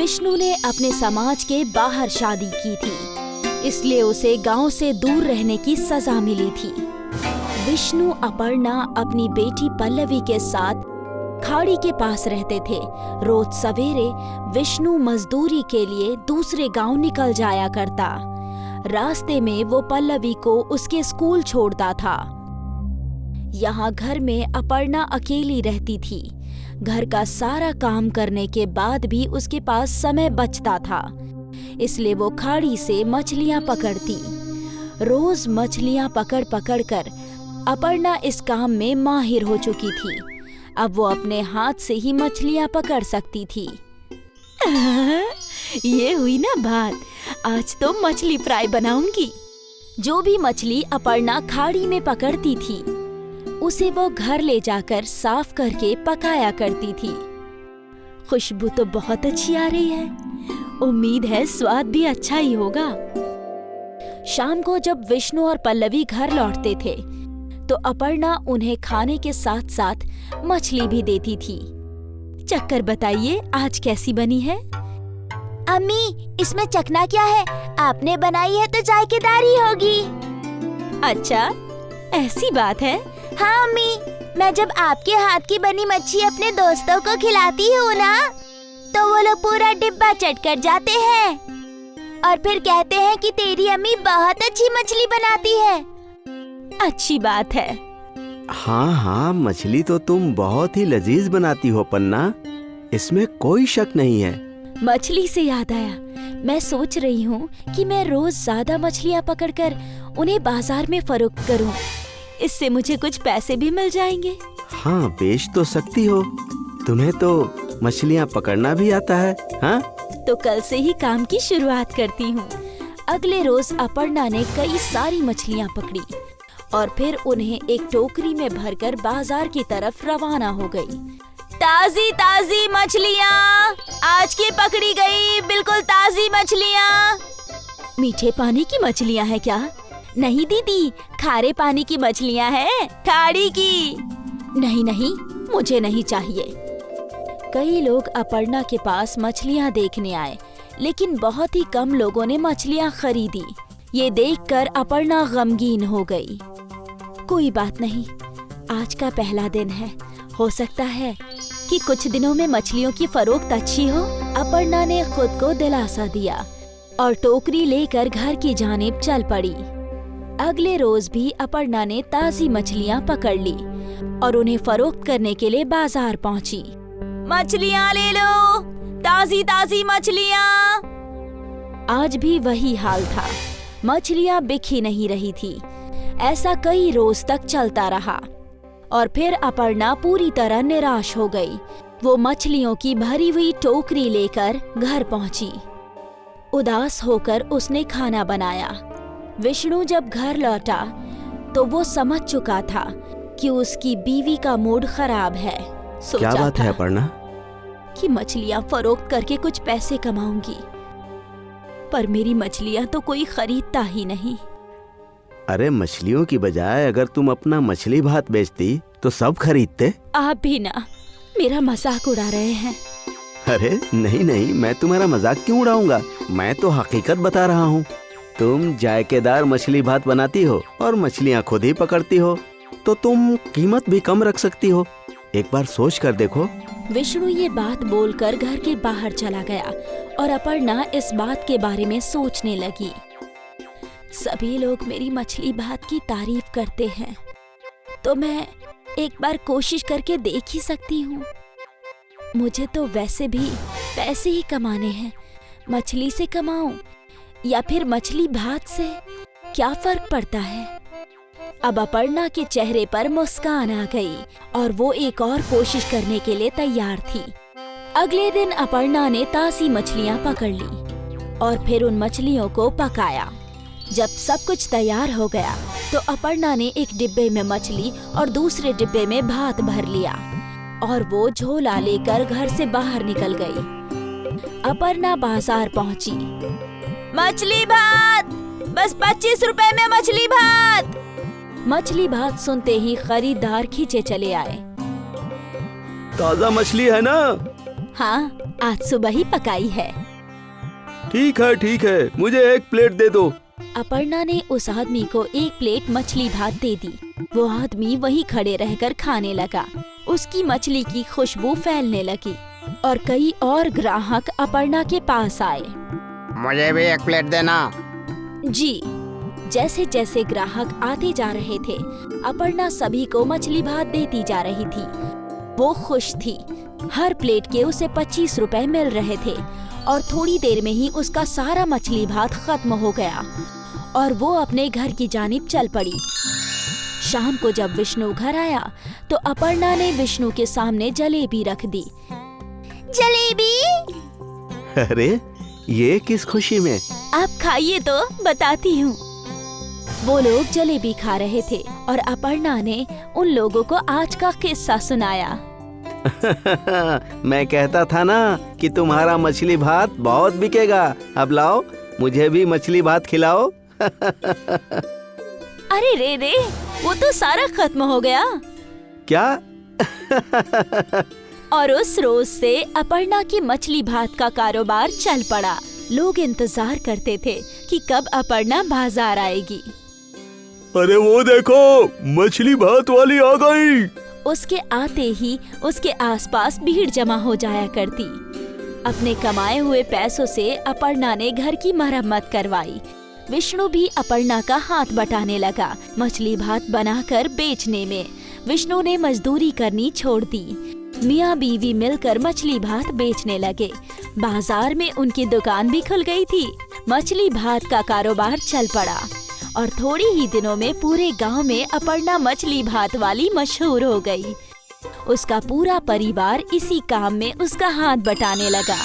विष्णु ने अपने समाज के बाहर शादी की थी, इसलिए उसे गांव से दूर रहने की सजा मिली थी। विष्णु अपर्णा अपनी बेटी पल्लवी के साथ खाड़ी के पास रहते थे। रोज सवेरे विष्णु मजदूरी के लिए दूसरे गांव निकल जाया करता। रास्ते में वो पल्लवी को उसके स्कूल छोड़ता था। यहाँ घर में अपर्णा अकेली रहती थी। घर का सारा काम करने के बाद भी उसके पास समय बचता था, इसलिए वो खाड़ी से मछलियाँ पकड़ती। रोज मछलियाँ पकड़ पकड़ कर अपर्णा इस काम में माहिर हो चुकी थी। अब वो अपने हाथ से ही मछलियाँ पकड़ सकती थी। ये हुई ना बात, आज तो मछली फ्राई बनाऊंगी। जो भी मछली अपर्णा खाड़ी में पकड़ती थी, उसे वो घर ले जाकर साफ करके पकाया करती थी। खुशबू तो बहुत अच्छी आ रही है, उम्मीद है स्वाद भी अच्छा ही होगा। शाम को जब विष्णु और पल्लवी घर लौटते थे, तो अपर्णा उन्हें खाने के साथ साथ मछली भी देती थी। चक्कर बताइए, आज कैसी बनी है? अम्मी, इसमें चखना क्या है? आपने बनाई है तो जायकेदार ही होगी। अच्छा, ऐसी बात है? हाँ अम्मी, मैं जब आपके हाथ की बनी मच्छी अपने दोस्तों को खिलाती हूँ ना, तो वो लोग पूरा डिब्बा चट कर जाते हैं और फिर कहते हैं कि तेरी अम्मी बहुत अच्छी मछली बनाती है। अच्छी बात है। हाँ हाँ, मछली तो तुम बहुत ही लजीज बनाती हो पन्ना, इसमें कोई शक नहीं है। मछली से याद आया, मैं सोच रही हूँ कि मैं रोज ज्यादा मछलियाँ पकड़कर उन्हें बाजार में फरोख्त करूँ। इससे मुझे कुछ पैसे भी मिल जाएंगे। हाँ, बेच तो सकती हो, तुम्हें तो मछलियाँ पकड़ना भी आता है। हाँ, तो कल से ही काम की शुरुआत करती हूँ। अगले रोज अपर्णा ने कई सारी मछलियाँ पकड़ी और फिर उन्हें एक टोकरी में भरकर बाजार की तरफ रवाना हो गई। ताजी ताजी मछलियाँ आज की पकड़ी गई, बिल्कुल ताजी मछलियाँ। मीठे पानी की मछलियाँ हैं क्या? नहीं दीदी, खारे पानी की मछलियाँ हैं, खाड़ी की। नहीं नहीं, मुझे नहीं चाहिए। कई लोग अपर्णा के पास मछलियाँ देखने आए, लेकिन बहुत ही कम लोगों ने मछलियाँ खरीदी। ये देखकर अपर्णा गमगीन हो गई। कोई बात नहीं, आज का पहला दिन है, हो सकता है कि कुछ दिनों में मछलियों की फरोख्त अच्छी हो। अपर्णा ने खुद को दिलासा दिया और टोकरी लेकर घर की जानिब चल पड़ी। अगले रोज भी अपर्णा ने ताजी मछलियाँ पकड़ ली और उन्हें फरोख्त करने के लिए बाजार पहुँची। मछलियाँ ले लो, ताजी ताजी मछलियाँ। आज भी वही हाल था, मछलियाँ बिक ही नहीं रही थी। ऐसा कई रोज तक चलता रहा और फिर अपर्णा पूरी तरह निराश हो गई। वो मछलियों की भरी हुई टोकरी लेकर घर पहुंची। उदास होकर उसने खाना बनाया। विष्णु जब घर लौटा तो वो समझ चुका था कि उसकी बीवी का मूड खराब है। क्या बात है अपर्णा? कि मछलियाँ फरोख्त करके कुछ पैसे कमाऊंगी, पर मेरी मछलियाँ तो कोई खरीदता ही नहीं। अरे, मछलियों की बजाय अगर तुम अपना मछली भात बेचती तो सब खरीदते। आप भी ना मेरा मजाक उड़ा रहे हैं। अरे नहीं नहीं, मैं तुम्हारा मजाक क्यों उड़ाऊंगा, मैं तो हकीकत बता रहा हूँ। तुम जायकेदार मछली भात बनाती हो और मछलियाँ खुद ही पकड़ती हो, तो तुम कीमत भी कम रख सकती हो। एक बार सोच कर देखो। विष्णु ये बात बोलकर घर के बाहर चला गया और अपर्णा इस बात के बारे में सोचने लगी। सभी लोग मेरी मछली भात की तारीफ करते हैं, तो मैं एक बार कोशिश करके देख ही सकती हूँ। मुझे तो वैसे भी पैसे ही कमाने हैं, मछली से कमाऊं या फिर मछली भात से, क्या फर्क पड़ता है। अब अपर्णा के चेहरे पर मुस्कान आ गई और वो एक और कोशिश करने के लिए तैयार थी। अगले दिन अपर्णा ने ताज़ी मछलियाँ पकड़ ली और फिर उन मछलियों को पकाया। जब सब कुछ तैयार हो गया तो अपर्णा ने एक डिब्बे में मछली और दूसरे डिब्बे में भात भर लिया और वो झोला लेकर घर से बाहर निकल गई। अपर्णा बाजार पहुंची। मछली भात, बस 25 रुपए में मछली भात। मछली भात सुनते ही खरीदार खींचे चले आए। ताजा मछली है ना? हाँ, आज सुबह ही पकाई है। ठीक है, मुझे 1 प्लेट दे दो। अपर्णा ने उस आदमी को 1 प्लेट मछली भात दे दी। वो आदमी वहीं खड़े रहकर खाने लगा। उसकी मछली की खुशबू फैलने लगी और कई और ग्राहक अपर्णा के पास आए। मुझे भी 1 प्लेट देना। जी। जैसे जैसे ग्राहक आते जा रहे थे, अपर्णा सभी को मछली भात देती जा रही थी। वो खुश थी। हर प्लेट के उसे 25 रुपए मिल रहे थे और थोड़ी देर में ही उसका सारा मछली भात खत्म हो गया और वो अपने घर की जानिब चल पड़ी। शाम को जब विष्णु घर आया तो अपर्णा ने विष्णु के सामने जलेबी रख दी। जलेबी? अरे ये किस खुशी में? आप खाइए तो बताती हूँ। वो लोग जलेबी खा रहे थे और अपर्णा ने उन लोगों को आज का किस्सा सुनाया। मैं कहता था ना कि तुम्हारा मछली भात बहुत बिकेगा। अब लाओ, मुझे भी मछली भात खिलाओ। अरे रे, वो तो सारा खत्म हो गया। क्या? और उस रोज से अपर्णा की मछली भात का कारोबार चल पड़ा। लोग इंतजार करते थे कि कब अपर्णा बाजार आएगी। अरे वो देखो, मछली भात वाली आ गई। उसके आते ही उसके आसपास भीड़ जमा हो जाया करती। अपने कमाए हुए पैसों से अपर्णा ने घर की मरम्मत करवाई। विष्णु भी अपर्णा का हाथ बटाने लगा मछली भात बनाकर बेचने में। विष्णु ने मजदूरी करनी छोड़ दी। मियाँ बीवी मिलकर मछली भात बेचने लगे। बाजार में उनकी दुकान भी खुल गई थी। मछली भात का कारोबार चल पड़ा और थोड़ी ही दिनों में पूरे गांव में अपर्णा मछली भात वाली मशहूर हो गई। उसका पूरा परिवार इसी काम में उसका हाथ बटाने लगा।